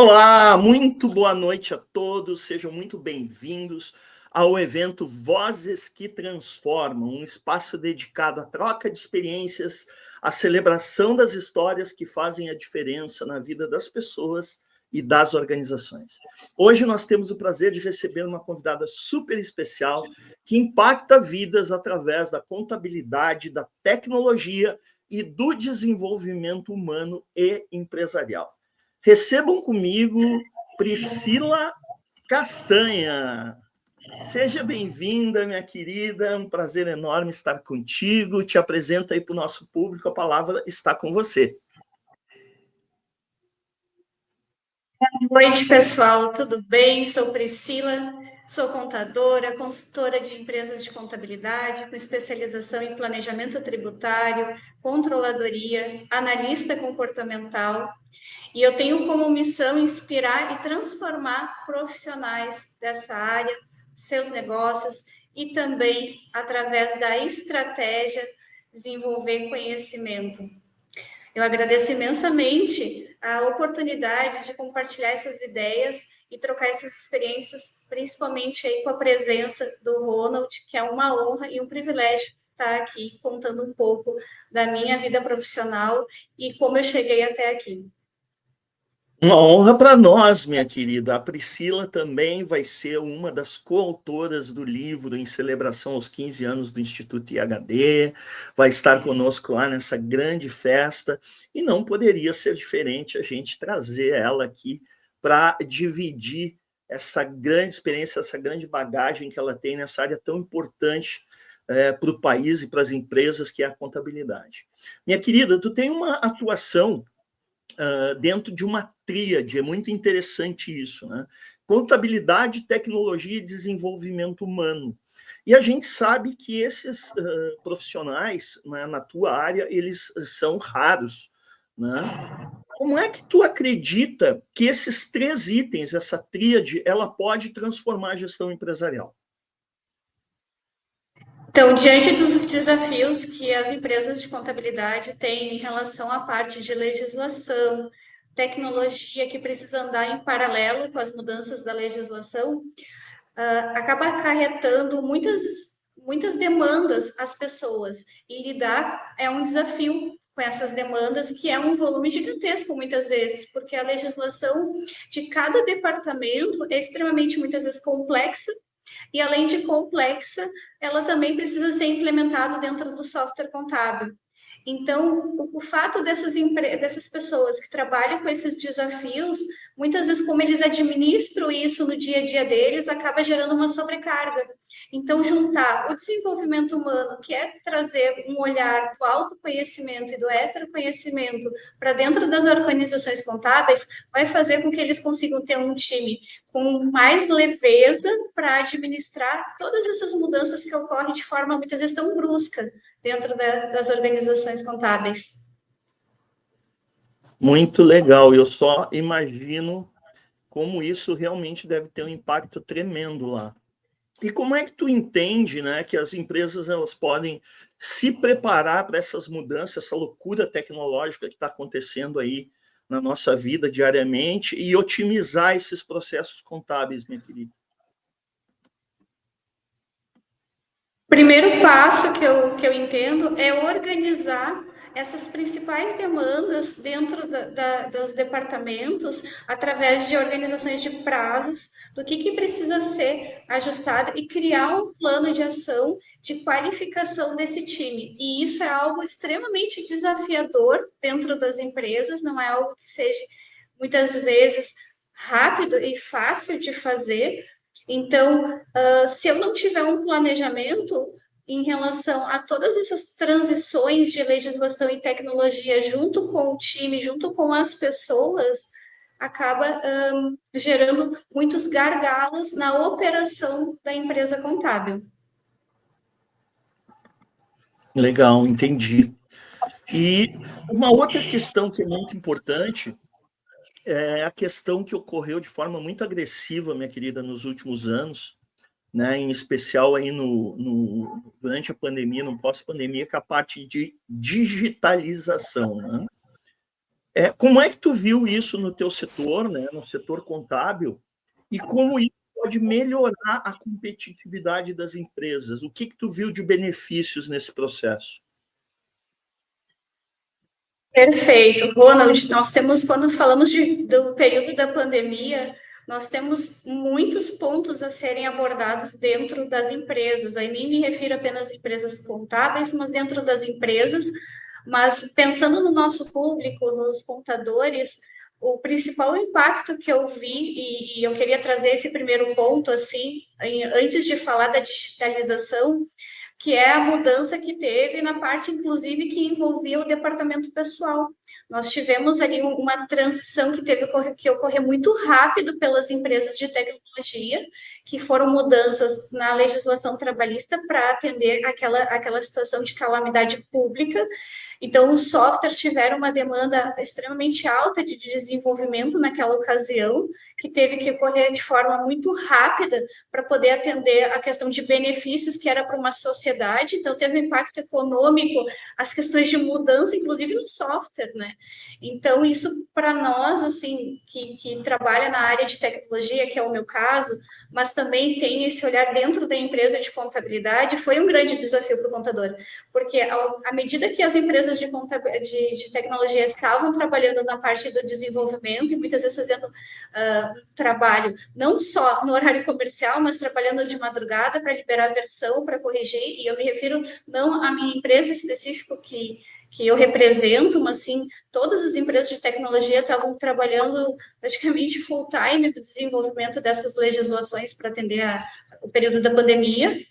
Olá, muito boa noite a todos, sejam muito bem-vindos ao evento Vozes que Transformam, um espaço dedicado à troca de experiências, à celebração das histórias que fazem a diferença na vida das pessoas e das organizações. Hoje nós temos o prazer de receber uma convidada super especial que impacta vidas através da contabilidade, da tecnologia e do desenvolvimento humano e empresarial. Recebam comigo Priscila Castanha. Seja bem-vinda, minha querida. É um prazer enorme estar contigo. Te apresento aí para o nosso público. A palavra está com você. Boa noite, pessoal. Tudo bem? Sou Priscila, sou contadora, consultora de empresas de contabilidade, com especialização em planejamento tributário, controladoria, analista comportamental. E eu tenho como missão inspirar e transformar profissionais dessa área, seus negócios e também, através da estratégia, desenvolver conhecimento. Eu agradeço imensamente a oportunidade de compartilhar essas ideias e trocar essas experiências, principalmente aí com a presença do Ronald, que é uma honra e um privilégio estar aqui contando um pouco da minha vida profissional e como eu cheguei até aqui. Uma honra para nós, minha querida. A Priscila também vai ser uma das coautoras do livro em celebração aos 15 anos do Instituto IHD, vai estar conosco lá nessa grande festa, e não poderia ser diferente a gente trazer ela aqui para dividir essa grande experiência, essa grande bagagem que ela tem nessa área tão importante para o país e para as empresas, que é a contabilidade. Minha querida, tu tem uma atuação dentro de uma tríade, é muito interessante isso, né? Contabilidade, tecnologia e desenvolvimento humano. E a gente sabe que esses profissionais, né, na tua área, eles são raros, né? Como é que tu acredita que esses três itens, essa tríade, ela pode transformar a gestão empresarial? Então, diante dos desafios que as empresas de contabilidade têm em relação à parte de legislação, tecnologia que precisa andar em paralelo com as mudanças da legislação, acaba acarretando muitas demandas às pessoas. E lidar é um desafio com essas demandas, que é um volume gigantesco muitas vezes, porque a legislação de cada departamento é extremamente, muitas vezes, complexa, e além de complexa, ela também precisa ser implementada dentro do software contábil. Então, o fato dessas pessoas que trabalham com esses desafios, muitas vezes, como eles administram isso no dia a dia deles, acaba gerando uma sobrecarga. Então, juntar o desenvolvimento humano, que é trazer um olhar do autoconhecimento e do heteroconhecimento para dentro das organizações contábeis, vai fazer com que eles consigam ter um time com mais leveza para administrar todas essas mudanças que ocorrem de forma, muitas vezes, tão brusca dentro das organizações contábeis. Muito legal, eu só imagino como isso realmente deve ter um impacto tremendo lá. E como é que tu entende, né, que as empresas elas podem se preparar para essas mudanças, essa loucura tecnológica que está acontecendo aí na nossa vida diariamente e otimizar esses processos contábeis, minha querida? Primeiro passo que eu entendo é organizar essas principais demandas dentro dos departamentos através de organizações de prazos, do que precisa ser ajustado e criar um plano de ação de qualificação desse time. E isso é algo extremamente desafiador dentro das empresas, não é algo que seja muitas vezes rápido e fácil de fazer. Então, se eu não tiver um planejamento em relação a todas essas transições de legislação e tecnologia junto com o time, junto com as pessoas, acaba gerando muitos gargalos na operação da empresa contábil. Legal, entendi. E uma outra questão que é muito importante é a questão que ocorreu de forma muito agressiva, minha querida, nos últimos anos, né, em especial aí durante a pandemia, no pós-pandemia, que é a parte de digitalização, né? Como é que tu viu isso no teu setor, né, no setor contábil, e como isso pode melhorar a competitividade das empresas? O que que tu viu de benefícios nesse processo? Perfeito. Ronald, nós temos, quando falamos do período da pandemia, nós temos muitos pontos a serem abordados dentro das empresas. Aí nem me refiro apenas às empresas contábeis, mas dentro das empresas. Mas pensando no nosso público, nos contadores, o principal impacto que eu vi, e eu queria trazer esse primeiro ponto, assim, antes de falar da digitalização, que é a mudança que teve na parte, inclusive, que envolvia o departamento pessoal. Nós tivemos ali uma transição que teve que ocorrer muito rápido pelas empresas de tecnologia, que foram mudanças na legislação trabalhista para atender aquela situação de calamidade pública. Então, os softwares tiveram uma demanda extremamente alta de desenvolvimento naquela ocasião, que teve que ocorrer de forma muito rápida para poder atender a questão de benefícios que era para uma sociedade, então teve um impacto econômico, as questões de mudança, inclusive no software, né? Então, isso para nós, assim, que trabalha na área de tecnologia, que é o meu caso, mas também tem esse olhar dentro da empresa de contabilidade, foi um grande desafio para o contador, porque à medida que as empresas de tecnologia estavam trabalhando na parte do desenvolvimento e muitas vezes fazendo trabalho não só no horário comercial, mas trabalhando de madrugada para liberar a versão, para corrigir, e eu me refiro não à minha empresa específica que eu represento, mas sim todas as empresas de tecnologia estavam trabalhando praticamente full time no desenvolvimento dessas legislações para atender o período da pandemia.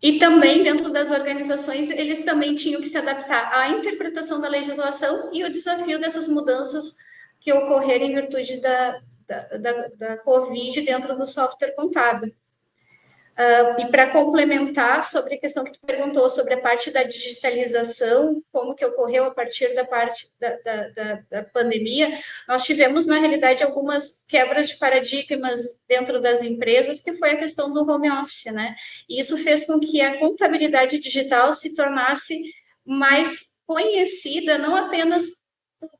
E também, dentro das organizações, eles também tinham que se adaptar à interpretação da legislação e o desafio dessas mudanças que ocorreram em virtude da Covid dentro do software contábil. E para complementar sobre a questão que tu perguntou sobre a parte da digitalização, como que ocorreu a partir da parte da pandemia, nós tivemos, na realidade, algumas quebras de paradigmas dentro das empresas, que foi a questão do home office, né? E isso fez com que a contabilidade digital se tornasse mais conhecida, não apenas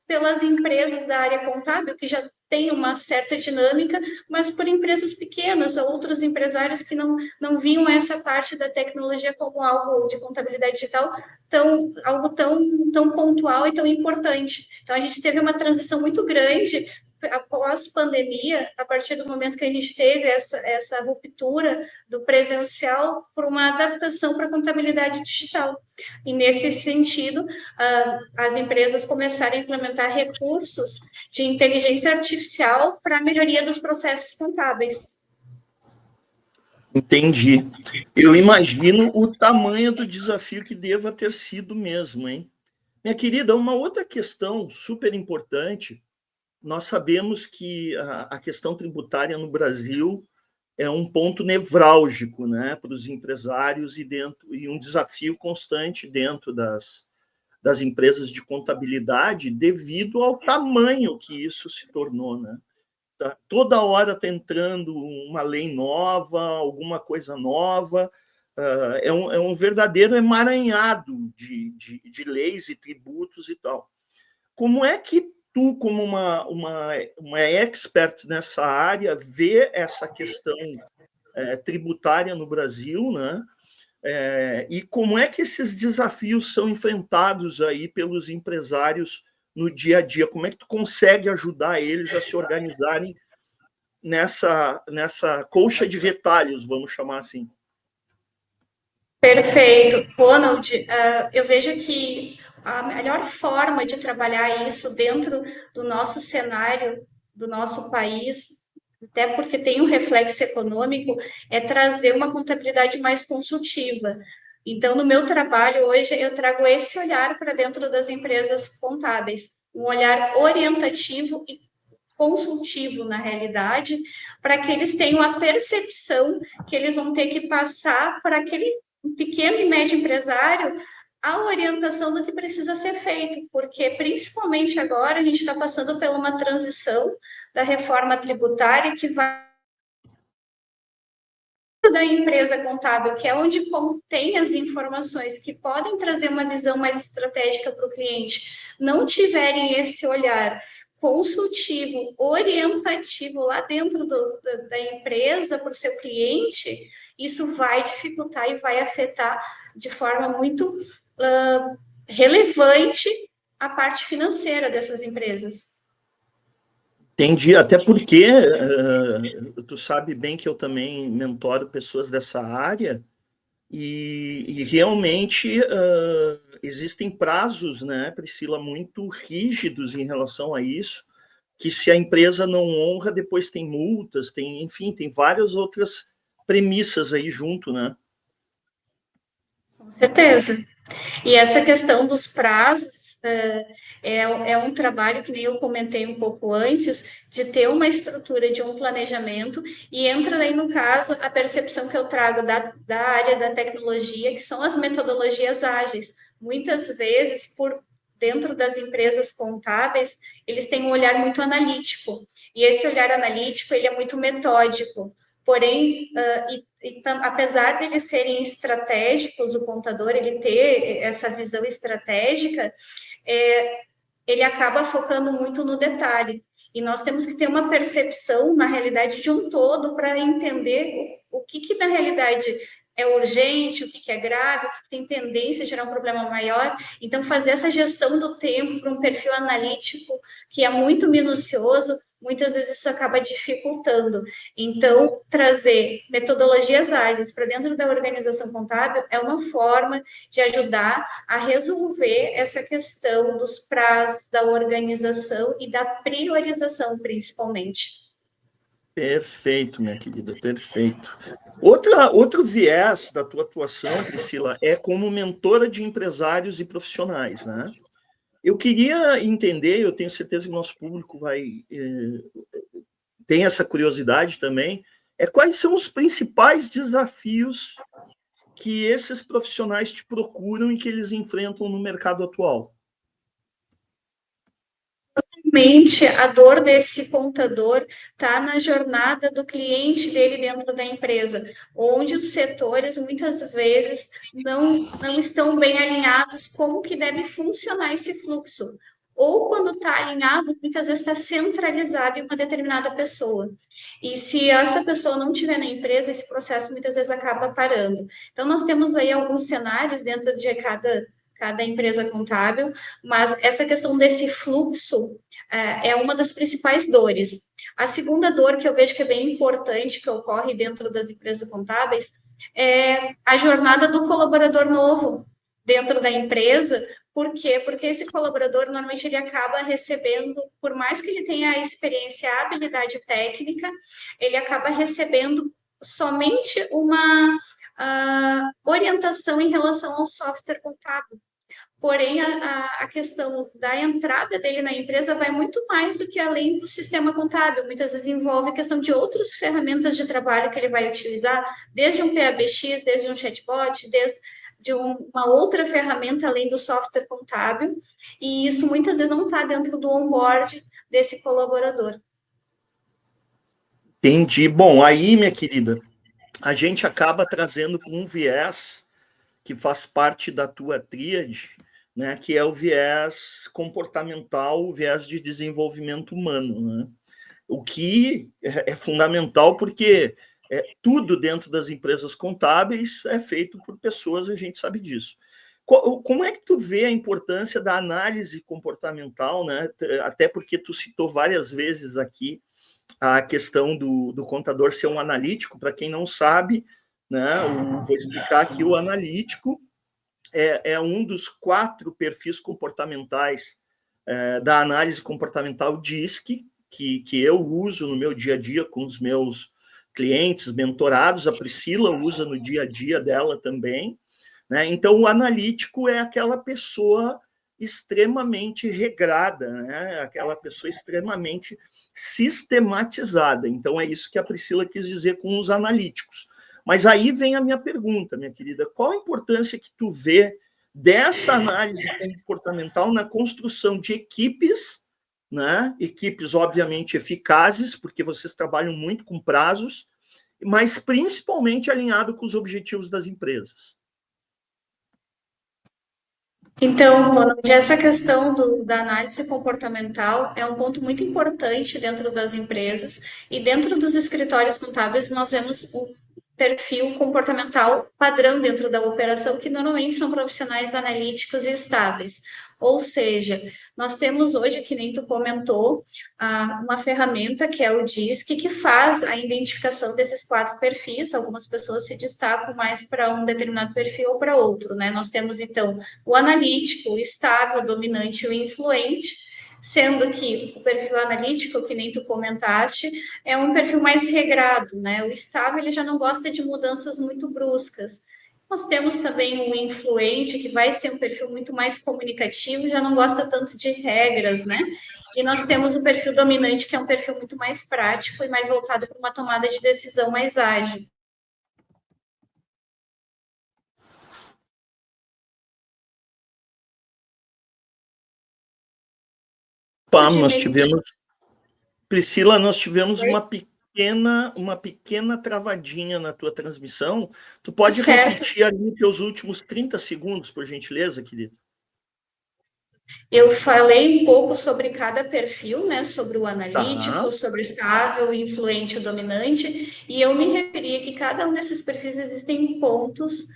pelas empresas da área contábil, que já tem uma certa dinâmica, mas por empresas pequenas, ou outros empresários que não viam essa parte da tecnologia como algo de contabilidade digital algo tão pontual e tão importante. Então, a gente teve uma transição muito grande após pandemia, a partir do momento que a gente teve essa ruptura do presencial por uma adaptação para a contabilidade digital. E, nesse sentido, as empresas começaram a implementar recursos de inteligência artificial para a melhoria dos processos contábeis. Entendi. Eu imagino o tamanho do desafio que deva ter sido mesmo, hein? Minha querida, uma outra questão super importante, nós sabemos que a questão tributária no Brasil é um ponto nevrálgico, né, para os empresários e um desafio constante dentro das empresas de contabilidade devido ao tamanho que isso se tornou, né? Toda hora está entrando uma lei nova, alguma coisa nova, é um verdadeiro emaranhado de leis e tributos e tal. Como é que tu, como uma expert nessa área, vê essa questão tributária no Brasil, né? E como é que esses desafios são enfrentados aí pelos empresários no dia a dia? Como é que tu consegue ajudar eles a se organizarem nessa colcha de retalhos, vamos chamar assim? Perfeito. Ronald, eu vejo que a melhor forma de trabalhar isso dentro do nosso cenário, do nosso país, até porque tem um reflexo econômico, é trazer uma contabilidade mais consultiva. Então, no meu trabalho hoje, eu trago esse olhar para dentro das empresas contábeis, um olhar orientativo e consultivo, na realidade, para que eles tenham a percepção que eles vão ter que passar para aquele pequeno e médio empresário a orientação do que precisa ser feito, porque principalmente agora a gente está passando por uma transição da reforma tributária que vai dentro da empresa contábil, que é onde contém as informações que podem trazer uma visão mais estratégica para o cliente, não tiverem esse olhar consultivo, orientativo lá dentro da empresa para o seu cliente, isso vai dificultar e vai afetar de forma muito relevante a parte financeira dessas empresas. Entendi, até porque tu sabe bem que eu também mentoro pessoas dessa área e realmente existem prazos, né, Priscila, muito rígidos em relação a isso, que se a empresa não honra, depois tem multas, tem, enfim, tem várias outras premissas aí junto, né? Com certeza. E essa questão dos prazos é um trabalho que nem eu comentei um pouco antes, de ter uma estrutura de um planejamento, e entra daí, no caso, a percepção que eu trago da área da tecnologia, que são as metodologias ágeis. Muitas vezes, por dentro das empresas contábeis, eles têm um olhar muito analítico, e esse olhar analítico ele é muito metódico. Porém, apesar de eles serem estratégicos, o contador ele ter essa visão estratégica, ele acaba focando muito no detalhe. E nós temos que ter uma percepção, na realidade, de um todo para entender o que na realidade é urgente, o que é grave, o que tem tendência a gerar um problema maior. Então, fazer essa gestão do tempo para um perfil analítico que é muito minucioso, muitas vezes isso acaba dificultando. Então, trazer metodologias ágeis para dentro da organização contábil é uma forma de ajudar a resolver essa questão dos prazos, da organização e da priorização, principalmente. Perfeito, minha querida, perfeito. Outro viés da tua atuação, Priscila, é como mentora de empresários e profissionais, né? Eu queria entender, eu tenho certeza que o nosso público tem essa curiosidade também, quais são os principais desafios que esses profissionais te procuram e que eles enfrentam no mercado atual? Realmente, a dor desse contador está na jornada do cliente dele dentro da empresa, onde os setores muitas vezes não estão bem alinhados como que deve funcionar esse fluxo. Ou quando está alinhado, muitas vezes está centralizado em uma determinada pessoa. E se essa pessoa não estiver na empresa, esse processo muitas vezes acaba parando. Então, nós temos aí alguns cenários dentro de cada empresa contábil, mas essa questão desse fluxo é uma das principais dores. A segunda dor que eu vejo que é bem importante, que ocorre dentro das empresas contábeis, é a jornada do colaborador novo dentro da empresa. Por quê? Porque esse colaborador, normalmente, ele acaba recebendo, por mais que ele tenha a experiência, a habilidade técnica, ele acaba recebendo somente uma orientação em relação ao software contábil. Porém, a questão da entrada dele na empresa vai muito mais do que além do sistema contábil. Muitas vezes envolve a questão de outras ferramentas de trabalho que ele vai utilizar, desde um PABX, desde um chatbot, desde uma outra ferramenta além do software contábil. E isso muitas vezes não está dentro do onboard desse colaborador. Entendi. Bom, aí, minha querida, a gente acaba trazendo um viés que faz parte da tua tríade, né, que é o viés comportamental, o viés de desenvolvimento humano, né? O que é fundamental porque tudo dentro das empresas contábeis é feito por pessoas, a gente sabe disso. Como é que tu vê a importância da análise comportamental, né? Até porque tu citou várias vezes aqui a questão do contador ser um analítico. Para quem não sabe, né, vou explicar aqui: o analítico é um dos 4 perfis comportamentais da análise comportamental DISC, que eu uso no meu dia a dia com os meus clientes mentorados. A Priscila usa no dia a dia dela também, né? Então, o analítico é aquela pessoa extremamente regrada, né? Aquela pessoa extremamente sistematizada. Então, é isso que a Priscila quis dizer com os analíticos. Mas aí vem a minha pergunta, minha querida: qual a importância que tu vê dessa análise comportamental na construção de equipes, né? Equipes obviamente eficazes, porque vocês trabalham muito com prazos, mas principalmente alinhado com os objetivos das empresas. Então, Ronald, essa questão da análise comportamental é um ponto muito importante dentro das empresas e dentro dos escritórios contábeis nós temos um perfil comportamental padrão dentro da operação, que normalmente são profissionais analíticos e estáveis. Ou seja, nós temos hoje, que nem tu comentou, uma ferramenta que é o DISC, que faz a identificação desses 4 perfis. Algumas pessoas se destacam mais para um determinado perfil ou para outro, né? Nós temos, então, o analítico, o estável, o dominante e o influente, sendo que o perfil analítico, que nem tu comentaste, é um perfil mais regrado, né? O estável, ele já não gosta de mudanças muito bruscas. Nós temos também o influente, que vai ser um perfil muito mais comunicativo, já não gosta tanto de regras, né? E nós temos o perfil dominante, que é um perfil muito mais prático e mais voltado para uma tomada de decisão mais ágil. Pá, Priscila, nós tivemos Oi? uma pequena travadinha na tua transmissão. Tu pode Certo. repetir ali teus últimos 30 segundos, por gentileza, querido? Eu falei um pouco sobre cada perfil, né? Sobre o analítico, Tá. sobre o estável, o influente e o dominante, e eu me referi que cada um desses perfis existem pontos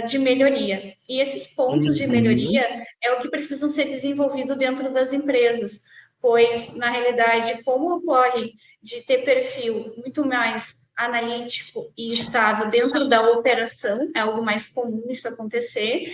de melhoria. E esses pontos de Uhum. melhoria é o que precisam ser desenvolvidos dentro das empresas, pois, na realidade, como ocorre de ter perfil muito mais analítico e estável dentro da operação, é algo mais comum isso acontecer,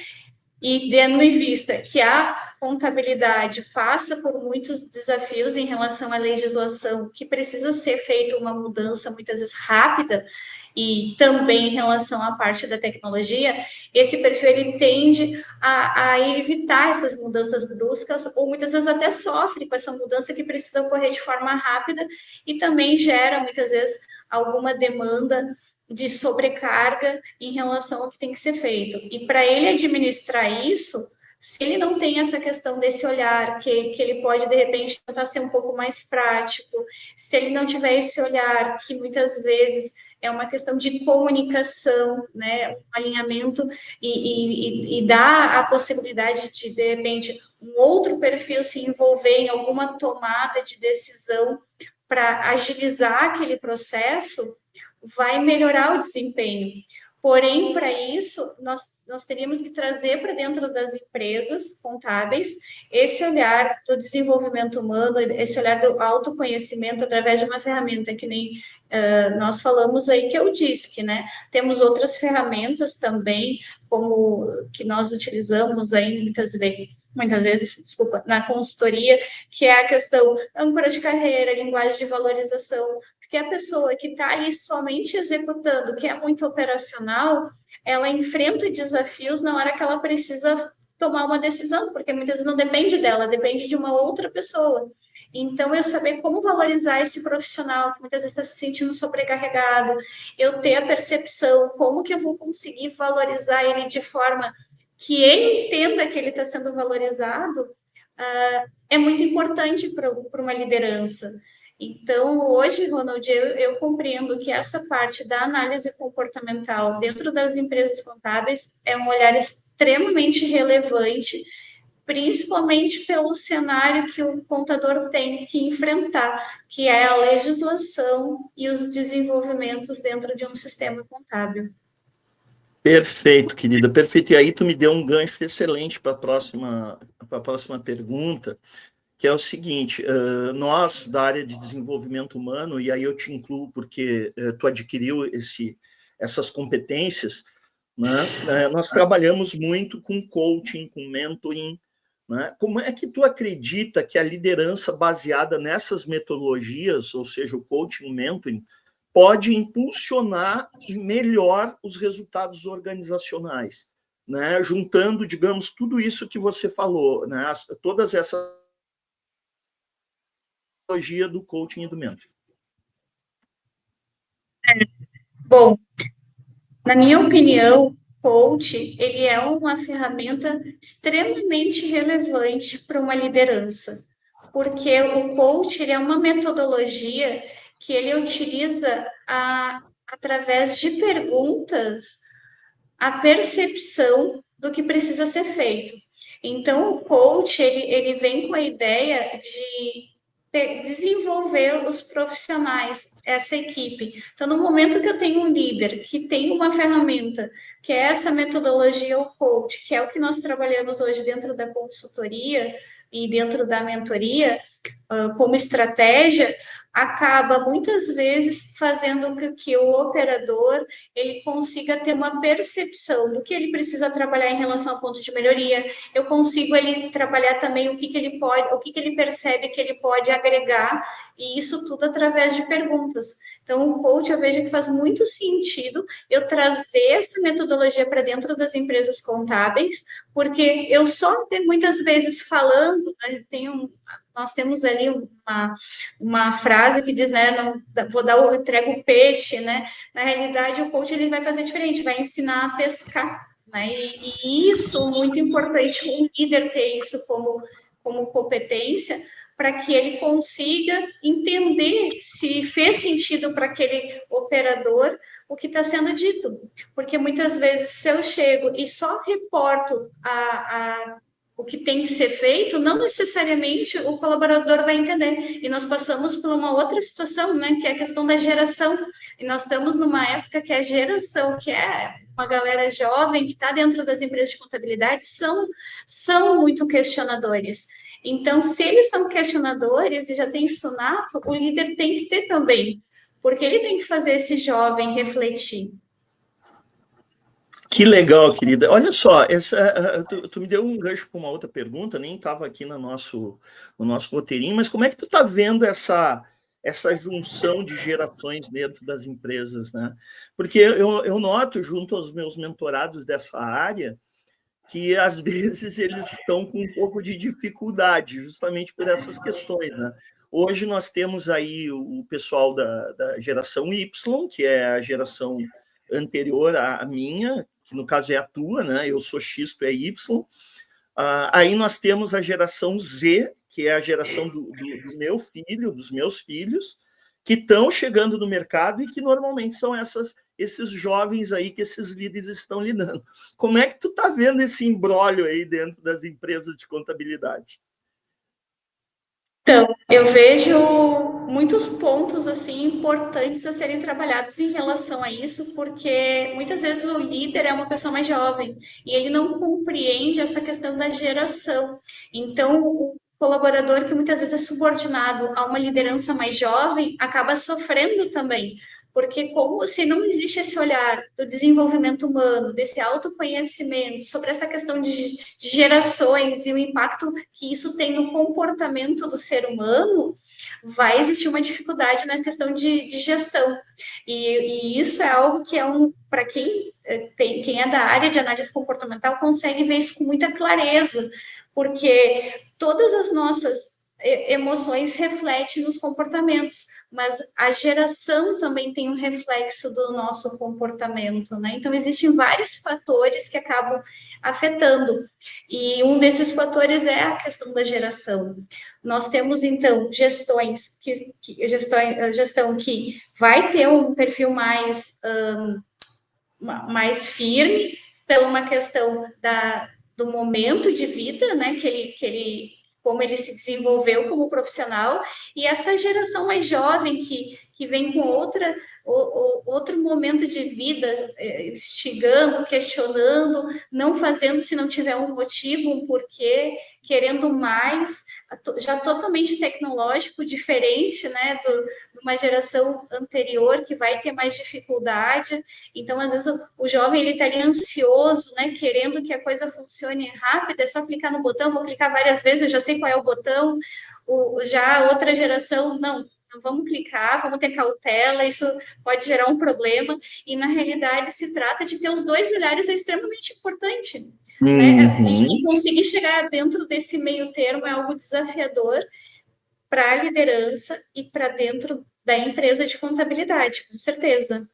e tendo em vista que a contabilidade passa por muitos desafios em relação à legislação, que precisa ser feita uma mudança muitas vezes rápida, e também em relação à parte da tecnologia, esse perfil ele tende a evitar essas mudanças bruscas, ou muitas vezes até sofre com essa mudança que precisa ocorrer de forma rápida, e também gera muitas vezes alguma demanda de sobrecarga em relação ao que tem que ser feito. E para ele administrar isso, se ele não tem essa questão desse olhar, que ele pode, de repente, tentar ser um pouco mais prático, se ele não tiver esse olhar, que muitas vezes é uma questão de comunicação, né, um alinhamento, e dá a possibilidade de repente, um outro perfil se envolver em alguma tomada de decisão para agilizar aquele processo, vai melhorar o desempenho. Porém, para isso, nós teríamos que trazer para dentro das empresas contábeis esse olhar do desenvolvimento humano, esse olhar do autoconhecimento através de uma ferramenta que nem nós falamos aí, que é o DISC, né? Temos outras ferramentas também, como que nós utilizamos aí muitas vezes, desculpa, na consultoria, que é a questão âncora de carreira, linguagem de valorização, porque a pessoa que está ali somente executando, que é muito operacional, ela enfrenta desafios na hora que ela precisa tomar uma decisão, porque muitas vezes não depende dela, depende de uma outra pessoa. Então, eu saber como valorizar esse profissional que muitas vezes está se sentindo sobrecarregado, eu ter a percepção como que eu vou conseguir valorizar ele de forma que ele entenda que ele está sendo valorizado, é muito importante para uma liderança. Então, hoje, Ronald, eu compreendo que essa parte da análise comportamental dentro das empresas contábeis é um olhar extremamente relevante, principalmente pelo cenário que o contador tem que enfrentar, que é a legislação e os desenvolvimentos dentro de um sistema contábil. Perfeito, querida, perfeito. E aí tu me deu um gancho excelente para a próxima pergunta, que é o seguinte: nós da área de desenvolvimento humano, e aí eu te incluo porque tu adquiriu essas competências, né? Nós trabalhamos muito com coaching, com mentoring, né? Como é que tu acredita que a liderança baseada nessas metodologias, ou seja, o coaching, o mentoring, pode impulsionar melhor os resultados organizacionais, né? Juntando, digamos, tudo isso que você falou, né? Todas essas metodologia do coaching e do mentoring. Bom, na minha opinião, coach, ele é uma ferramenta extremamente relevante para uma liderança, porque o coach ele é uma metodologia que ele utiliza através de perguntas, a percepção do que precisa ser feito. Então, o coach, ele vem com a ideia de desenvolver os profissionais, essa equipe. Então, no momento que eu tenho um líder que tem uma ferramenta, que é essa metodologia, o coach, que é o que nós trabalhamos hoje dentro da consultoria e dentro da mentoria, como estratégia, acaba muitas vezes fazendo com que o operador ele consiga ter uma percepção do que ele precisa trabalhar em relação ao ponto de melhoria. Eu consigo ele trabalhar também o que, que ele pode, o que, que ele percebe que ele pode agregar, e isso tudo através de perguntas. Então, o coach eu vejo que faz muito sentido eu trazer essa metodologia para dentro das empresas contábeis, porque eu só muitas vezes falando, né, nós temos ali uma frase que diz, né, não, entrego o peixe, né? Na realidade, o coach ele vai fazer diferente, vai ensinar a pescar, né? E isso muito importante, um líder ter isso como competência, para que ele consiga entender se fez sentido para aquele operador o que está sendo dito. Porque muitas vezes, se eu chego e só reporto o que tem que ser feito, não necessariamente o colaborador vai entender. E nós passamos por uma outra situação, né, que é a questão da geração. E nós estamos numa época que a geração, que é uma galera jovem que está dentro das empresas de contabilidade, são muito questionadores. Então, se eles são questionadores e já tem isso nato, o líder tem que ter também, porque ele tem que fazer esse jovem refletir. Que legal, querida. Olha só, tu me deu um gancho para uma outra pergunta, nem estava aqui no nosso roteirinho, mas como é que tu está vendo essa junção de gerações dentro das empresas, né? Porque eu noto, junto aos meus mentorados dessa área, que às vezes eles estão com um pouco de dificuldade, justamente por essas questões, né? Hoje nós temos aí o pessoal da geração Y, que é a geração anterior à minha, que no caso é a tua, né? Eu sou X, tu é Y. Aí nós temos a geração Z, que é a geração do meu filho, dos meus filhos, que estão chegando no mercado e que normalmente são esses jovens aí que esses líderes estão lidando. Como é que tu está vendo esse imbróglio aí dentro das empresas de contabilidade? Então, eu vejo muitos pontos assim importantes a serem trabalhados em relação a isso, porque muitas vezes o líder é uma pessoa mais jovem e ele não compreende essa questão da geração. Então, o colaborador que muitas vezes é subordinado a uma liderança mais jovem acaba sofrendo também, porque como se não existe esse olhar do desenvolvimento humano, desse autoconhecimento sobre essa questão de gerações e o impacto que isso tem no comportamento do ser humano, vai existir uma dificuldade na questão de gestão. E isso é algo que é para quem é da área de análise comportamental consegue ver isso com muita clareza, porque todas as nossas emoções refletem nos comportamentos, mas a geração também tem um reflexo do nosso comportamento, né? Então, existem vários fatores que acabam afetando, e um desses fatores é a questão da geração. Nós temos, então, gestão que vai ter um perfil mais firme, pela uma questão do momento de vida, né, como ele se desenvolveu como profissional, e essa geração mais jovem que vem com outro momento de vida, instigando, questionando, não fazendo se não tiver um motivo, um porquê, querendo mais, já totalmente tecnológico, diferente, né, de uma geração anterior que vai ter mais dificuldade. Então, às vezes, o jovem ele está ali ansioso, né, querendo que a coisa funcione rápido, é só clicar no botão, vou clicar várias vezes, eu já sei qual é o botão. Já a outra geração, não vamos clicar, vamos ter cautela, isso pode gerar um problema, e na realidade se trata de ter os dois olhares, é extremamente importante. Né? E conseguir chegar dentro desse meio termo é algo desafiador para a liderança e para dentro da empresa de contabilidade, com certeza.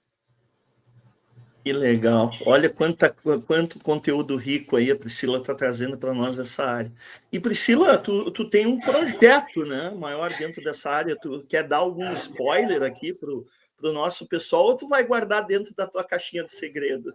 Que legal. Olha quanto conteúdo rico aí a Priscila está trazendo para nós essa área. E Priscila, tu tem um projeto, né, maior dentro dessa área. Tu quer dar algum spoiler aqui para o nosso pessoal, ou tu vai guardar dentro da tua caixinha de segredo?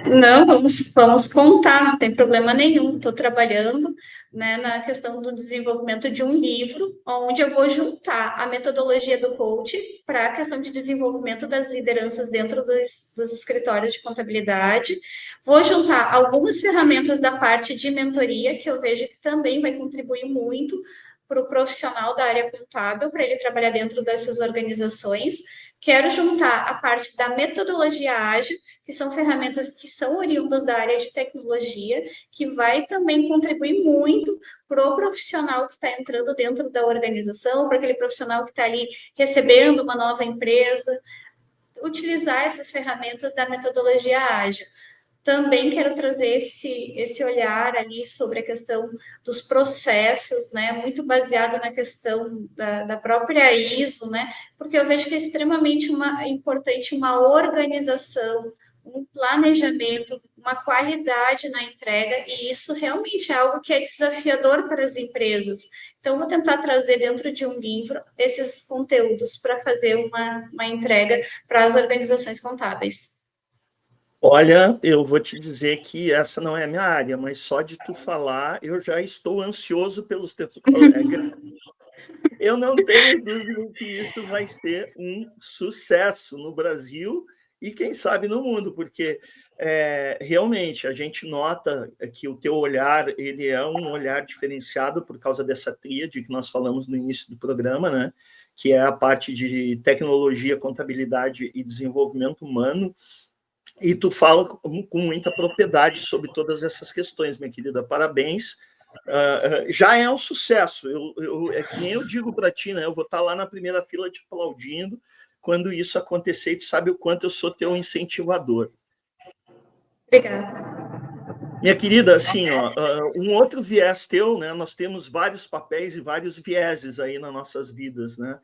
Não, vamos contar, não tem problema nenhum. Estou trabalhando, né, na questão do desenvolvimento de um livro, onde eu vou juntar a metodologia do coach para a questão de desenvolvimento das lideranças dentro dos escritórios de contabilidade. Vou juntar algumas ferramentas da parte de mentoria, que eu vejo que também vai contribuir muito para o profissional da área contábil, para ele trabalhar dentro dessas organizações. Quero juntar a parte da metodologia ágil, que são ferramentas que são oriundas da área de tecnologia, que vai também contribuir muito para o profissional que está entrando dentro da organização, para aquele profissional que está ali recebendo uma nova empresa, utilizar essas ferramentas da metodologia ágil. Também quero trazer esse olhar ali sobre a questão dos processos, né, muito baseado na questão da própria ISO, né, porque eu vejo que é extremamente importante uma organização, um planejamento, uma qualidade na entrega, e isso realmente é algo que é desafiador para as empresas. Então, vou tentar trazer dentro de um livro esses conteúdos para fazer uma entrega para as organizações contábeis. Olha, eu vou te dizer que essa não é a minha área, mas só de tu falar, eu já estou ansioso pelos teus colegas. Eu não tenho dúvida que isso vai ser um sucesso no Brasil e, quem sabe, no mundo, porque realmente a gente nota que o teu olhar ele é um olhar diferenciado por causa dessa tríade que nós falamos no início do programa, né? Que é a parte de tecnologia, contabilidade e desenvolvimento humano. E tu fala com muita propriedade sobre todas essas questões, minha querida. Parabéns. Já é um sucesso. É que nem eu digo para ti, né? Eu vou estar lá na primeira fila te aplaudindo quando isso acontecer. E tu sabe o quanto eu sou teu incentivador. Obrigada. Minha querida, assim, ó, um outro viés teu, né? Nós temos vários papéis e vários vieses aí nas nossas vidas, né?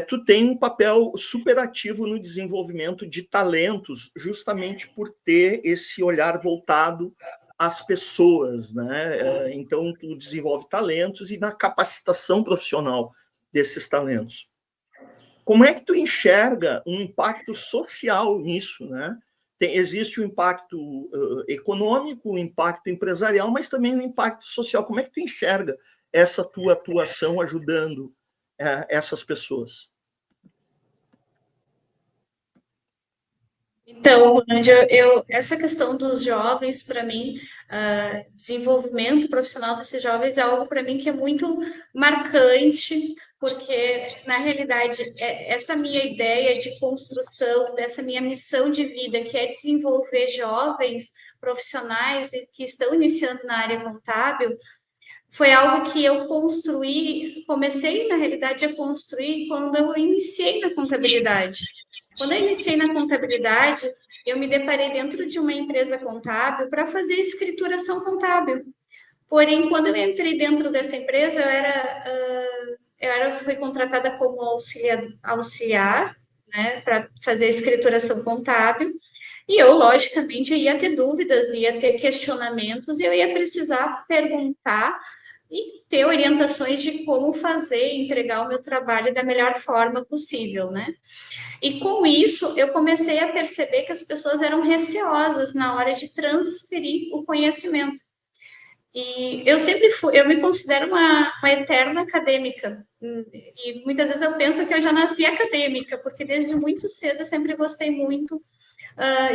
Tu tem um papel super ativo no desenvolvimento de talentos, justamente por ter esse olhar voltado às pessoas, né? Então, tu desenvolve talentos e na capacitação profissional desses talentos. Como é que tu enxerga um impacto social nisso, né? Existe o impacto econômico, o impacto empresarial, mas também o impacto social. Como é que tu enxerga essa tua atuação ajudando essas pessoas? Então, essa questão dos jovens, para mim, desenvolvimento profissional desses jovens é algo para mim que é muito marcante, porque, na realidade, essa minha ideia de construção, dessa minha missão de vida, que é desenvolver jovens profissionais que estão iniciando na área contábil, foi algo que eu comecei, na realidade, a construir quando eu iniciei na contabilidade. Quando eu iniciei na contabilidade, eu me deparei dentro de uma empresa contábil para fazer escrituração contábil. Porém, quando eu entrei dentro dessa empresa, fui contratada como auxiliar, né, para fazer a escrituração contábil. E eu, logicamente, ia ter dúvidas, ia ter questionamentos, e eu ia precisar perguntar e ter orientações de como fazer, entregar o meu trabalho da melhor forma possível, né? E com isso, eu comecei a perceber que as pessoas eram receosas na hora de transferir o conhecimento. E eu me considero uma eterna acadêmica. E muitas vezes eu penso que eu já nasci acadêmica, porque desde muito cedo eu sempre gostei muito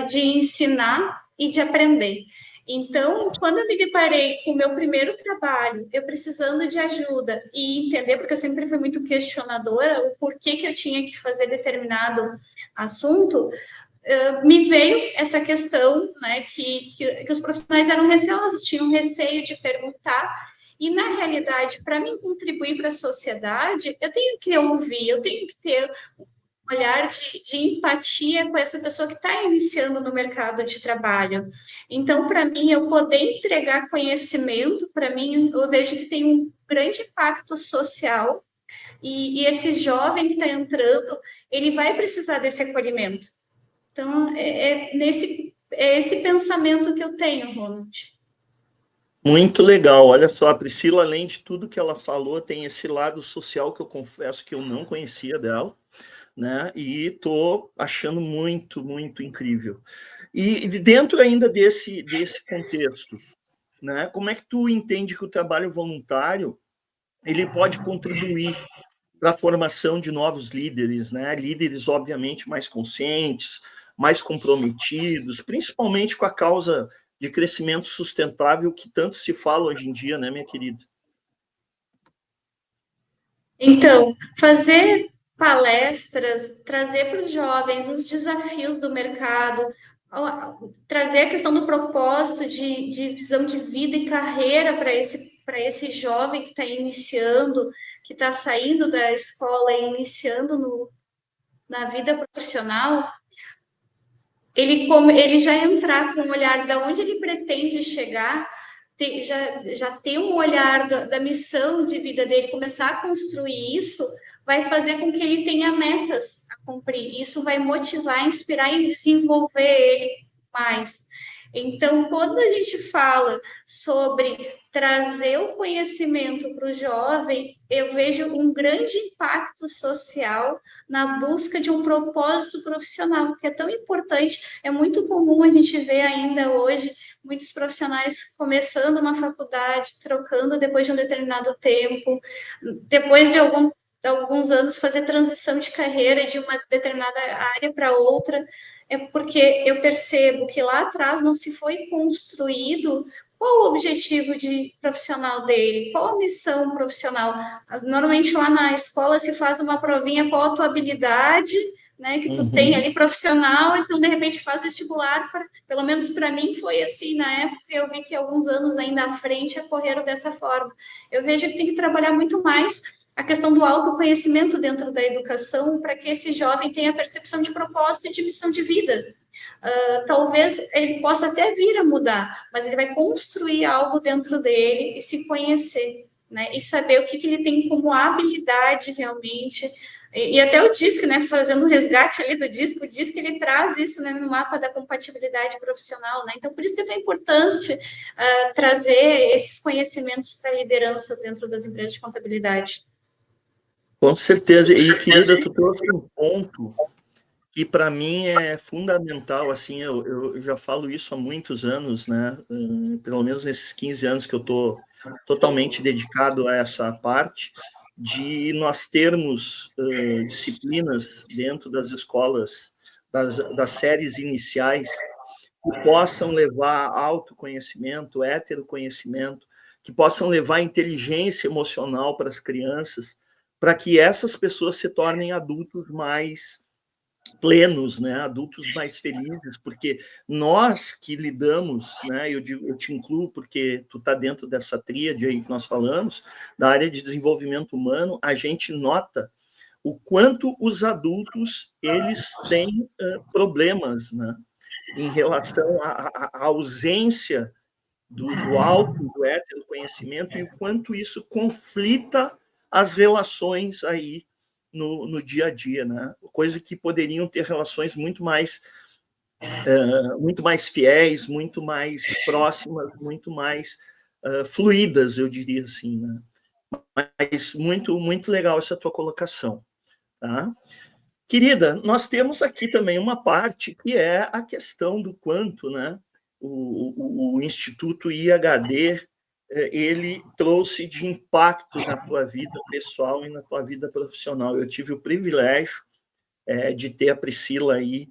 de ensinar e de aprender. Então, quando eu me deparei com o meu primeiro trabalho, eu precisando de ajuda e entender, porque eu sempre fui muito questionadora, o porquê que eu tinha que fazer determinado assunto, me veio essa questão, né, que os profissionais eram receosos, tinham receio de perguntar, e na realidade, para mim contribuir para a sociedade, eu tenho que ouvir, eu tenho que ter um olhar de empatia com essa pessoa que está iniciando no mercado de trabalho. Então, para mim, eu poder entregar conhecimento, para mim, eu vejo que tem um grande impacto social, e esse jovem que está entrando, ele vai precisar desse acolhimento. Então, é esse pensamento que eu tenho, Ronald. Muito legal. Olha só, a Priscila, além de tudo que ela falou, tem esse lado social que eu confesso que eu não conhecia dela. né? E estou achando muito, muito incrível. E dentro ainda desse contexto, né? Como é que tu entende que o trabalho voluntário ele pode contribuir para a formação de novos líderes, né? Líderes, obviamente, mais conscientes, mais comprometidos, principalmente com a causa de crescimento sustentável que tanto se fala hoje em dia, né, minha querida? Então, fazer palestras, trazer para os jovens os desafios do mercado, trazer a questão do propósito de visão de vida e carreira para esse jovem que está iniciando, que está saindo da escola e iniciando na vida profissional, ele já entrar com o olhar de onde ele pretende chegar, já ter um olhar da missão de vida dele, começar a construir isso, vai fazer com que ele tenha metas a cumprir. Isso vai motivar, inspirar e desenvolver ele mais. Então, quando a gente fala sobre trazer o conhecimento para o jovem, eu vejo um grande impacto social na busca de um propósito profissional, que é tão importante. É muito comum a gente ver ainda hoje muitos profissionais começando uma faculdade, trocando depois de um determinado tempo, depois de alguns anos fazer transição de carreira de uma determinada área para outra, é porque eu percebo que lá atrás não se foi construído qual o objetivo de profissional dele, qual a missão profissional. Normalmente lá na escola se faz uma provinha, qual a tua habilidade, né, que tu tem ali profissional, então de repente faz vestibular, pelo menos para mim foi assim na época, eu vi que alguns anos ainda à frente ocorreram dessa forma. Eu vejo que tem que trabalhar muito mais a questão do autoconhecimento dentro da educação para que esse jovem tenha a percepção de propósito e de missão de vida. Talvez ele possa até vir a mudar, mas ele vai construir algo dentro dele e se conhecer, né? E saber o que ele tem como habilidade realmente. E até o DISC, né? Fazendo um resgate ali do DISC, o DISC ele traz isso, né, no mapa da compatibilidade profissional, né? Então, por isso que é tão importante trazer esses conhecimentos para a liderança dentro das empresas de contabilidade. Com certeza. E, querida, tu trouxe um ponto que para mim é fundamental, assim, eu já falo isso há muitos anos, né? Pelo menos nesses 15 anos que eu estou totalmente dedicado a essa parte, de nós termos disciplinas dentro das escolas, das séries iniciais, que possam levar autoconhecimento, heteroconhecimento, que possam levar inteligência emocional para as crianças, para que essas pessoas se tornem adultos mais plenos, né, adultos mais felizes, porque nós que lidamos, né, eu te incluo porque tu está dentro dessa tríade aí que nós falamos, da área de desenvolvimento humano, a gente nota o quanto os adultos eles têm problemas, né, em relação à ausência do alto, do hétero conhecimento e o quanto isso conflita as relações aí no dia a dia, né? Coisa que poderiam ter relações muito mais fiéis, muito mais próximas, muito mais fluídas, eu diria assim, né? Mas muito, muito legal essa tua colocação, tá? Querida, nós temos aqui também uma parte que é a questão do quanto, né, o Instituto IHD ele trouxe de impacto na tua vida pessoal e na tua vida profissional. Eu tive o privilégio de ter a Priscila aí,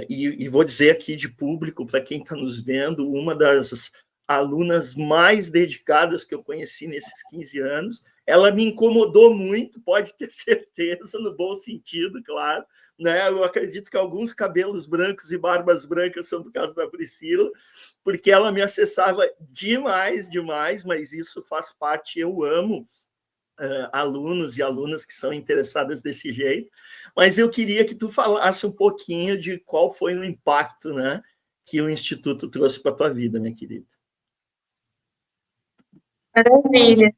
e vou dizer aqui de público, para quem está nos vendo, uma das alunas mais dedicadas que eu conheci nesses 15 anos. Ela me incomodou muito, pode ter certeza, no bom sentido, claro. Né? Eu acredito que alguns cabelos brancos e barbas brancas são por causa da Priscila, porque ela me acessava demais, demais, mas isso faz parte, eu amo alunos e alunas que são interessadas desse jeito, mas eu queria que tu falasse um pouquinho de qual foi o impacto, né, que o Instituto trouxe para a tua vida, minha querida. Maravilha.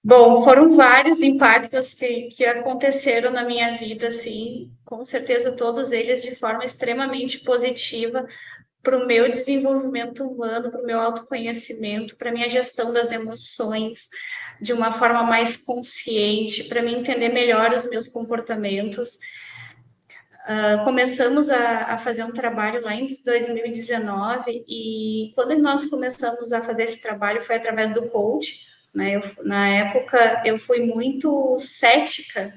Bom, foram vários impactos que aconteceram na minha vida, assim, com certeza todos eles de forma extremamente positiva, para o meu desenvolvimento humano, para o meu autoconhecimento, para a minha gestão das emoções de uma forma mais consciente, para me entender melhor os meus comportamentos. Começamos a fazer um trabalho lá em 2019 e quando nós começamos a fazer esse trabalho foi através do coach, né? Na época eu fui muito cética,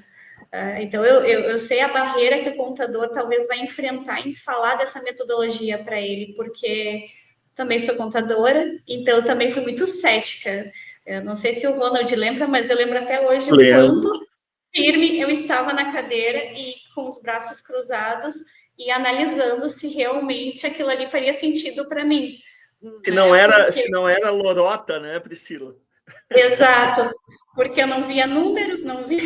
então eu sei a barreira que o contador talvez vai enfrentar em falar dessa metodologia para ele, porque também sou contadora, então eu também fui muito cética. Eu não sei se o Ronald lembra, mas eu lembro até hoje o quanto Lembro. firme eu estava na cadeira e com os braços cruzados e analisando se realmente aquilo ali faria sentido para mim, né? Se não era lorota, né, Priscila? Exato, porque eu não via números, não via,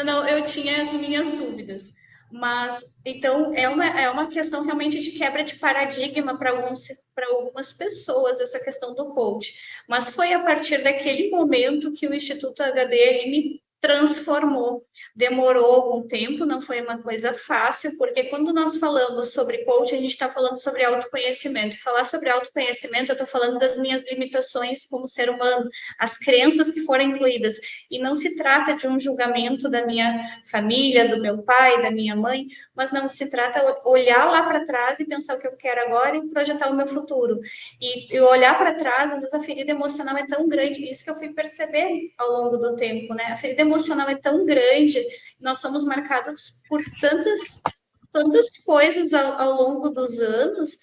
não, eu tinha as minhas dúvidas. Mas então é uma questão realmente de quebra de paradigma para algumas pessoas, essa questão do coach. Mas foi a partir daquele momento que o Instituto HD ele me transformou. Demorou algum tempo, não foi uma coisa fácil, porque quando nós falamos sobre coach, a gente está falando sobre autoconhecimento. Falar sobre autoconhecimento, eu estou falando das minhas limitações como ser humano, as crenças que foram incluídas. E não se trata de um julgamento da minha família, do meu pai, da minha mãe, mas não se trata de olhar lá para trás e pensar o que eu quero agora e projetar o meu futuro. E olhar para trás, às vezes a ferida emocional é tão grande, isso que eu fui perceber ao longo do tempo, né? A ferida emocional é tão grande, nós somos marcados por tantas coisas ao longo dos anos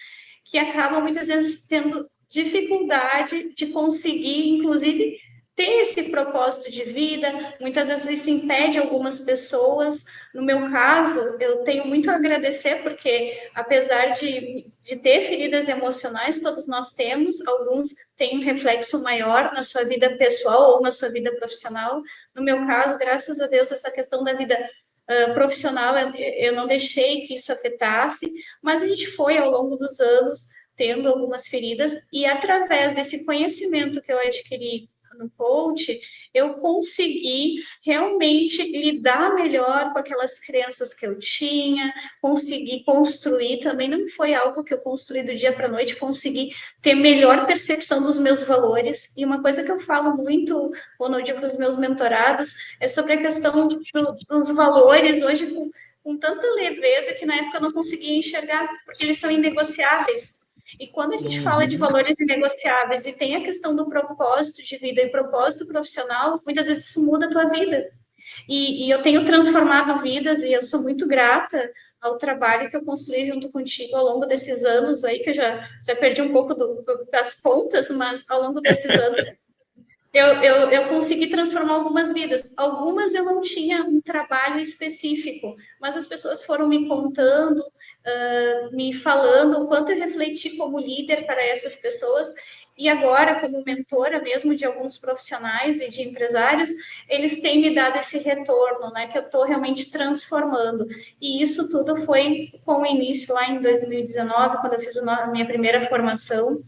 que acabam muitas vezes tendo dificuldade de conseguir, inclusive, ter esse propósito de vida. Muitas vezes isso impede algumas pessoas. No meu caso, eu tenho muito a agradecer, porque apesar de ter feridas emocionais, todos nós temos, alguns têm um reflexo maior na sua vida pessoal ou na sua vida profissional. No meu caso, graças a Deus, essa questão da vida profissional, eu não deixei que isso afetasse, mas a gente foi ao longo dos anos tendo algumas feridas e através desse conhecimento que eu adquiri no coach, eu consegui realmente lidar melhor com aquelas crenças que eu tinha, consegui construir, também não foi algo que eu construí do dia para a noite, consegui ter melhor percepção dos meus valores, e uma coisa que eu falo muito, Ronald, para os meus mentorados, é sobre a questão dos valores, hoje com tanta leveza que na época eu não conseguia enxergar, porque eles são inegociáveis. E quando a gente fala de valores inegociáveis e tem a questão do propósito de vida e propósito profissional, muitas vezes isso muda a tua vida. E eu tenho transformado vidas e eu sou muito grata ao trabalho que eu construí junto contigo ao longo desses anos aí, que eu já perdi um pouco das contas, mas ao longo desses anos eu consegui transformar algumas vidas. Algumas eu não tinha um trabalho específico, mas as pessoas foram me contando, me falando o quanto eu refleti como líder para essas pessoas. E agora, como mentora mesmo de alguns profissionais e de empresários, eles têm me dado esse retorno, né, que eu estou realmente transformando. E isso tudo foi com o início lá em 2019, quando eu fiz a minha primeira formação.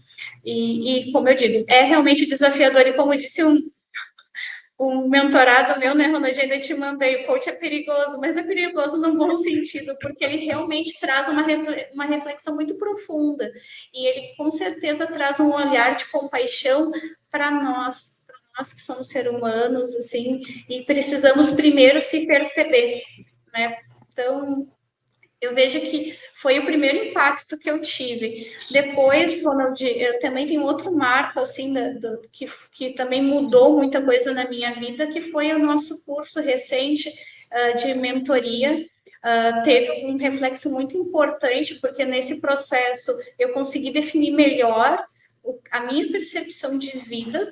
E como eu digo, é realmente desafiador. E como disse um mentorado meu, né, Ronald, ainda te mandei, o coach é perigoso, mas é perigoso no bom sentido, porque ele realmente traz uma reflexão muito profunda. E ele, com certeza, traz um olhar de compaixão para nós que somos seres humanos, assim, e precisamos primeiro se perceber, né? Então, eu vejo que foi o primeiro impacto que eu tive. Depois, Ronald, eu também tenho outro marco, assim, que também mudou muita coisa na minha vida, que foi o nosso curso recente de mentoria. Teve um reflexo muito importante, porque nesse processo eu consegui definir melhor a minha percepção de vida,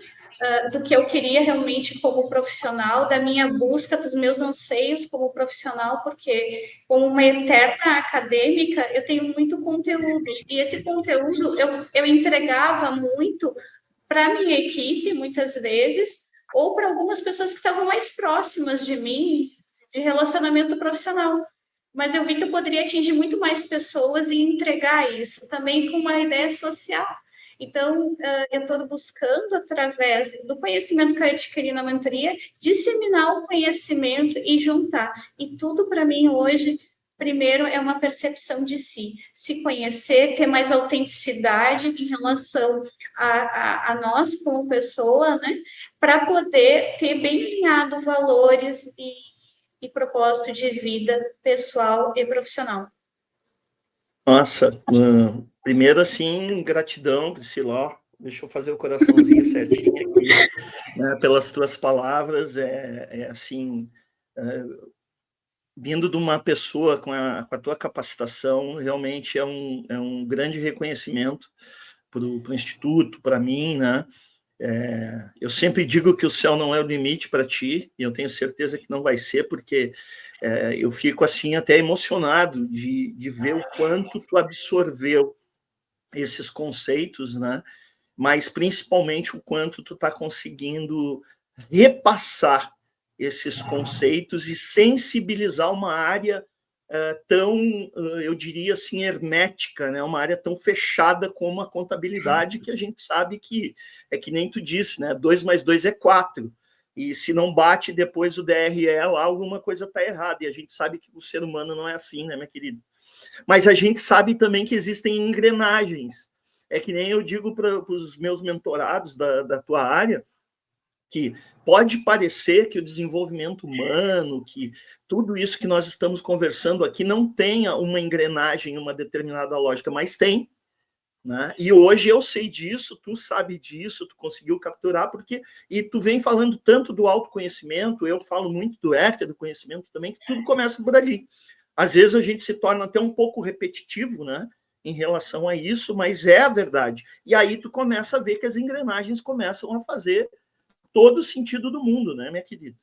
do que eu queria realmente como profissional, da minha busca, dos meus anseios como profissional, porque como uma eterna acadêmica, eu tenho muito conteúdo, e esse conteúdo eu entregava muito para a minha equipe, muitas vezes, ou para algumas pessoas que estavam mais próximas de mim, de relacionamento profissional. Mas eu vi que eu poderia atingir muito mais pessoas e entregar isso também com uma ideia social. Então, eu estou buscando, através do conhecimento que eu adquiri na mentoria, disseminar o conhecimento e juntar. E tudo para mim hoje primeiro é uma percepção de si, se conhecer, ter mais autenticidade em relação a nós como pessoa, né? Para poder ter bem alinhado valores e propósito de vida pessoal e profissional. Nossa, primeiro assim, gratidão, Priscila. Deixa eu fazer o coraçãozinho certinho aqui, né, pelas tuas palavras. Assim, é, vindo de uma pessoa com a tua capacitação, realmente é um grande reconhecimento para o Instituto, para mim, né? Eu sempre digo que o céu não é o limite para ti, e eu tenho certeza que não vai ser, porque eu fico assim até emocionado de ver o quanto tu absorveu esses conceitos, né? Mas principalmente o quanto tu está conseguindo repassar esses conceitos e sensibilizar uma área tão, eu diria assim, hermética, né? Uma área tão fechada como a contabilidade, que a gente sabe que é que nem tu disse, né? 2 mais 2 é 4. E se não bate depois o DRE lá, alguma coisa está errada. E a gente sabe que o ser humano não é assim, né, minha querida? Mas a gente sabe também que existem engrenagens. É que nem eu digo para os meus mentorados da tua área, que pode parecer que o desenvolvimento humano, que tudo isso que nós estamos conversando aqui não tenha uma engrenagem, uma determinada lógica, mas tem, né? E hoje eu sei disso, tu sabe disso, tu conseguiu capturar, porque e tu vem falando tanto do autoconhecimento, eu falo muito do éter, do conhecimento também, que tudo começa por ali. Às vezes a gente se torna até um pouco repetitivo, né? Em relação a isso, mas é a verdade. E aí tu começa a ver que as engrenagens começam a fazer todo o sentido do mundo, né, minha querida?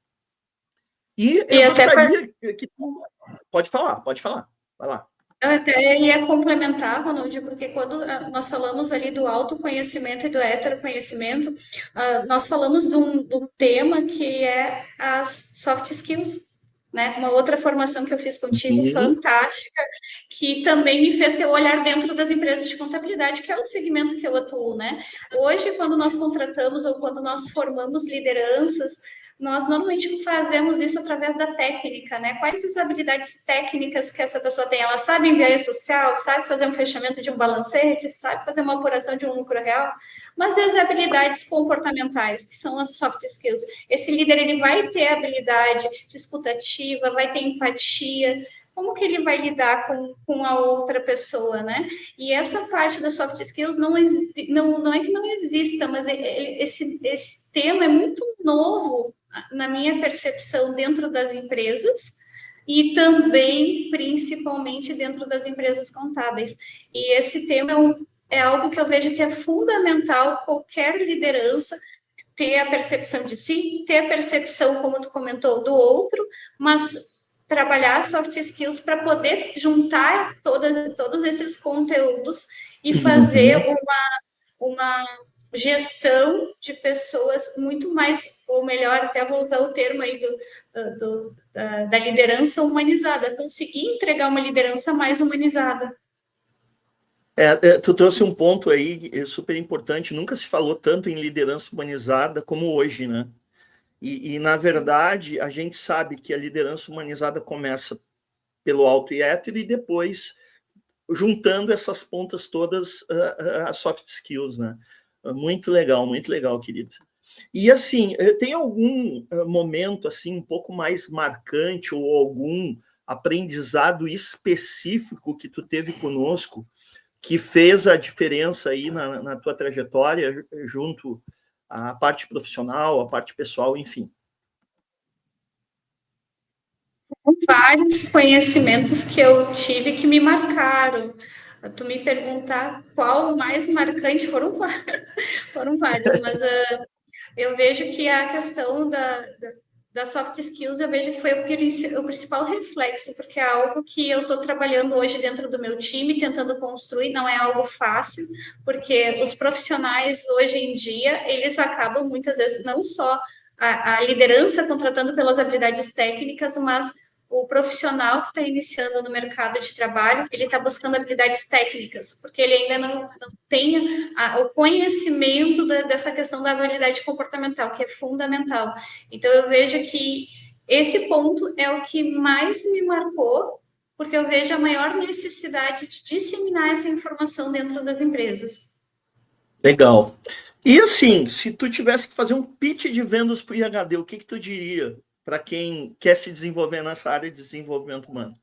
E eu gostaria que tu... Pode falar, vai lá. Eu até ia complementar, Ronald, porque quando nós falamos ali do autoconhecimento e do heteroconhecimento, nós falamos de um tema que é as soft skills, né? Uma outra formação que eu fiz contigo, fantástica, que também me fez ter o olhar dentro das empresas de contabilidade, que é o segmento que eu atuo, né? Hoje, quando nós contratamos ou quando nós formamos lideranças, nós normalmente fazemos isso através da técnica, né? Quais as habilidades técnicas que essa pessoa tem? Ela sabe enviar social, sabe fazer um fechamento de um balancete, sabe fazer uma apuração de um lucro real, mas as habilidades comportamentais, que são as soft skills. Esse líder, ele vai ter habilidade de escutativa, vai ter empatia, como que ele vai lidar com a outra pessoa, né? E essa parte das soft skills não é que não exista, mas esse tema é muito novo na minha percepção dentro das empresas e também, principalmente, dentro das empresas contábeis. E esse tema é algo que eu vejo que é fundamental qualquer liderança ter a percepção de si, ter a percepção, como tu comentou, do outro, mas trabalhar soft skills para poder juntar todos esses conteúdos e fazer uma gestão de pessoas muito mais, ou melhor, até vou usar o termo aí da liderança humanizada, conseguir entregar uma liderança mais humanizada. Tu trouxe um ponto aí super importante, nunca se falou tanto em liderança humanizada como hoje, né? E na verdade, a gente sabe que a liderança humanizada começa pelo auto e hétero e depois juntando essas pontas todas, as soft skills, né? Muito legal, querida. E assim, tem algum momento assim um pouco mais marcante ou algum aprendizado específico que tu teve conosco que fez a diferença aí na tua trajetória junto à parte profissional, à parte pessoal, enfim? Vários conhecimentos que eu tive que me marcaram. Tu me perguntar qual o mais marcante, foram vários, mas eu vejo que a questão da soft skills, eu vejo que foi o principal reflexo, porque é algo que eu estou trabalhando hoje dentro do meu time, tentando construir, não é algo fácil, porque os profissionais hoje em dia, eles acabam muitas vezes não só a liderança contratando pelas habilidades técnicas, mas o profissional que está iniciando no mercado de trabalho, ele está buscando habilidades técnicas, porque ele ainda não tem o conhecimento dessa questão da habilidade comportamental, que é fundamental. Então, eu vejo que esse ponto é o que mais me marcou porque eu vejo a maior necessidade de disseminar essa informação dentro das empresas. Legal. E assim, se tu tivesse que fazer um pitch de vendas para o IHD, o que tu diria para quem quer se desenvolver nessa área de desenvolvimento humano?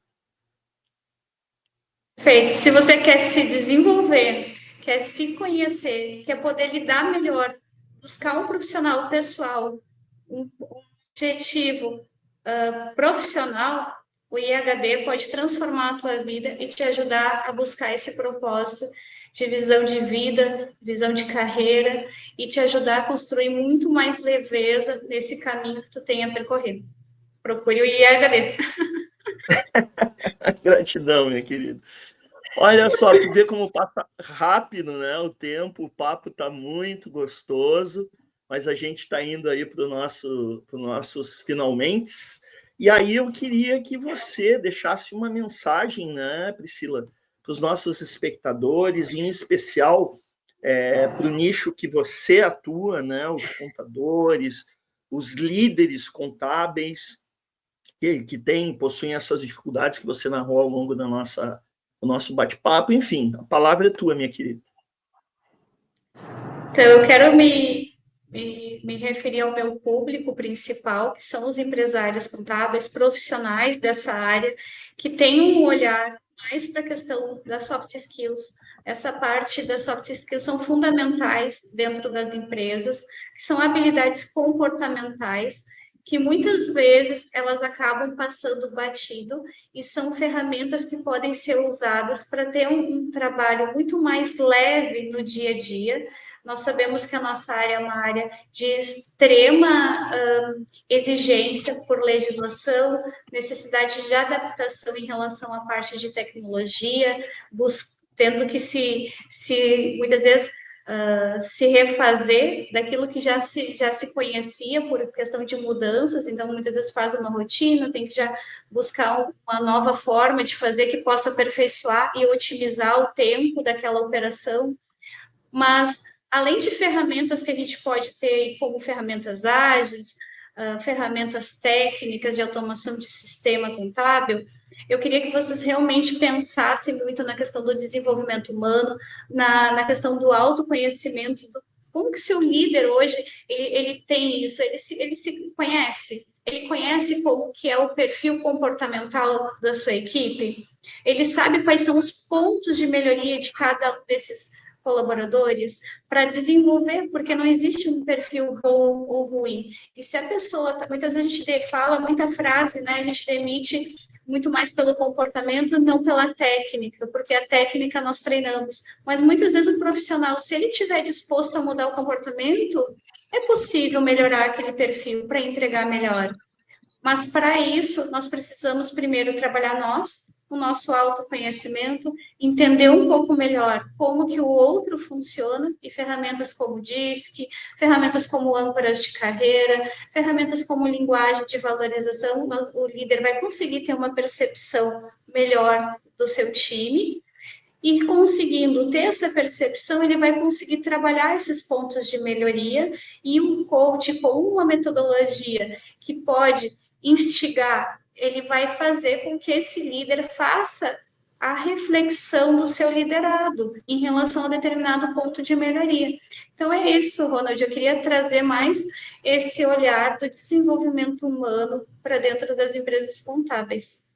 Perfeito. Se você quer se desenvolver, quer se conhecer, quer poder lidar melhor, buscar um profissional pessoal, um objetivo profissional, o IHD pode transformar a tua vida e te ajudar a buscar esse propósito de visão de vida, visão de carreira e te ajudar a construir muito mais leveza nesse caminho que tu tem a percorrer. Procure o IHD. Gratidão, minha querida. Olha só, tu vê como passa rápido, né? O tempo, o papo está muito gostoso, mas a gente está indo aí para nossos finalmente. E aí eu queria que você deixasse uma mensagem, né, Priscila, para os nossos espectadores, em especial para o nicho que você atua, né? Os contadores, os líderes contábeis que possuem essas dificuldades que você narrou ao longo do nosso bate-papo. Enfim, a palavra é tua, minha querida. Então, eu quero me referir ao meu público principal, que são os empresários contábeis, profissionais dessa área, que têm um olhar mais para a questão das soft skills. Essa parte das soft skills são fundamentais dentro das empresas, que são habilidades comportamentais, que muitas vezes elas acabam passando batido e são ferramentas que podem ser usadas para ter um trabalho muito mais leve no dia a dia. Nós sabemos que a nossa área é uma área de extrema exigência por legislação, necessidade de adaptação em relação à parte de tecnologia, tendo que muitas vezes se refazer daquilo que já se conhecia por questão de mudanças, então muitas vezes faz uma rotina, tem que já buscar uma nova forma de fazer que possa aperfeiçoar e otimizar o tempo daquela operação. Mas, além de ferramentas que a gente pode ter, como ferramentas ágeis, ferramentas técnicas de automação de sistema contábil, eu queria que vocês realmente pensassem muito na questão do desenvolvimento humano, na questão do autoconhecimento, como que seu líder hoje, ele tem isso, ele se conhece, ele conhece como que é o perfil comportamental da sua equipe, ele sabe quais são os pontos de melhoria de cada desses colaboradores para desenvolver, porque não existe um perfil bom ou ruim. E se a pessoa, muitas vezes a gente fala muita frase, né? A gente demite muito mais pelo comportamento, não pela técnica, porque a técnica nós treinamos. Mas muitas vezes o profissional, se ele estiver disposto a mudar o comportamento, é possível melhorar aquele perfil para entregar melhor. Mas para isso, nós precisamos primeiro trabalhar o nosso autoconhecimento, entender um pouco melhor como que o outro funciona, e ferramentas como DISC, ferramentas como âncoras de carreira, ferramentas como linguagem de valorização, o líder vai conseguir ter uma percepção melhor do seu time, e conseguindo ter essa percepção, ele vai conseguir trabalhar esses pontos de melhoria, e um coach com uma metodologia que pode instigar, ele vai fazer com que esse líder faça a reflexão do seu liderado em relação a determinado ponto de melhoria. Então é isso, Ronald, eu queria trazer mais esse olhar do desenvolvimento humano para dentro das empresas contábeis.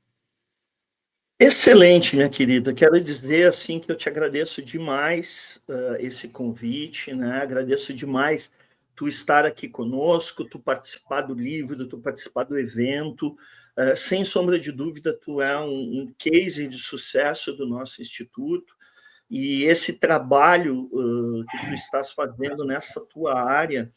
Excelente, minha querida. Quero dizer assim que eu te agradeço demais esse convite, né? Agradeço demais tu estar aqui conosco, tu participar do livro, tu participar do evento. Sem sombra de dúvida, tu é um case de sucesso do nosso instituto, e esse trabalho que tu estás fazendo nessa tua área,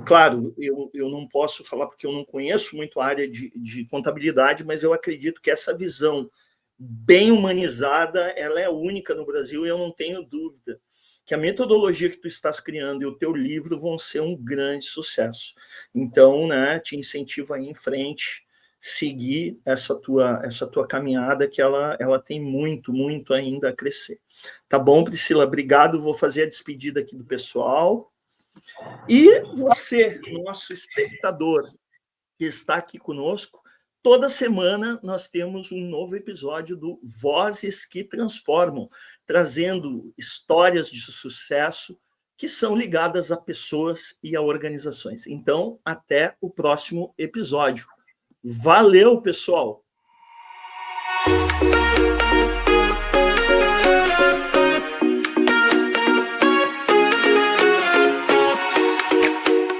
claro, eu não posso falar porque eu não conheço muito a área de contabilidade, mas eu acredito que essa visão bem humanizada, ela é única no Brasil, e eu não tenho dúvida que a metodologia que tu estás criando e o teu livro vão ser um grande sucesso. Então, né, te incentivo aí em frente, seguir essa tua caminhada, que ela tem muito, muito ainda a crescer. Tá bom, Priscila? Obrigado, vou fazer a despedida aqui do pessoal. E você, nosso espectador, que está aqui conosco, toda semana nós temos um novo episódio do Vozes que Transformam, trazendo histórias de sucesso que são ligadas a pessoas e a organizações. Então, até o próximo episódio. Valeu, pessoal!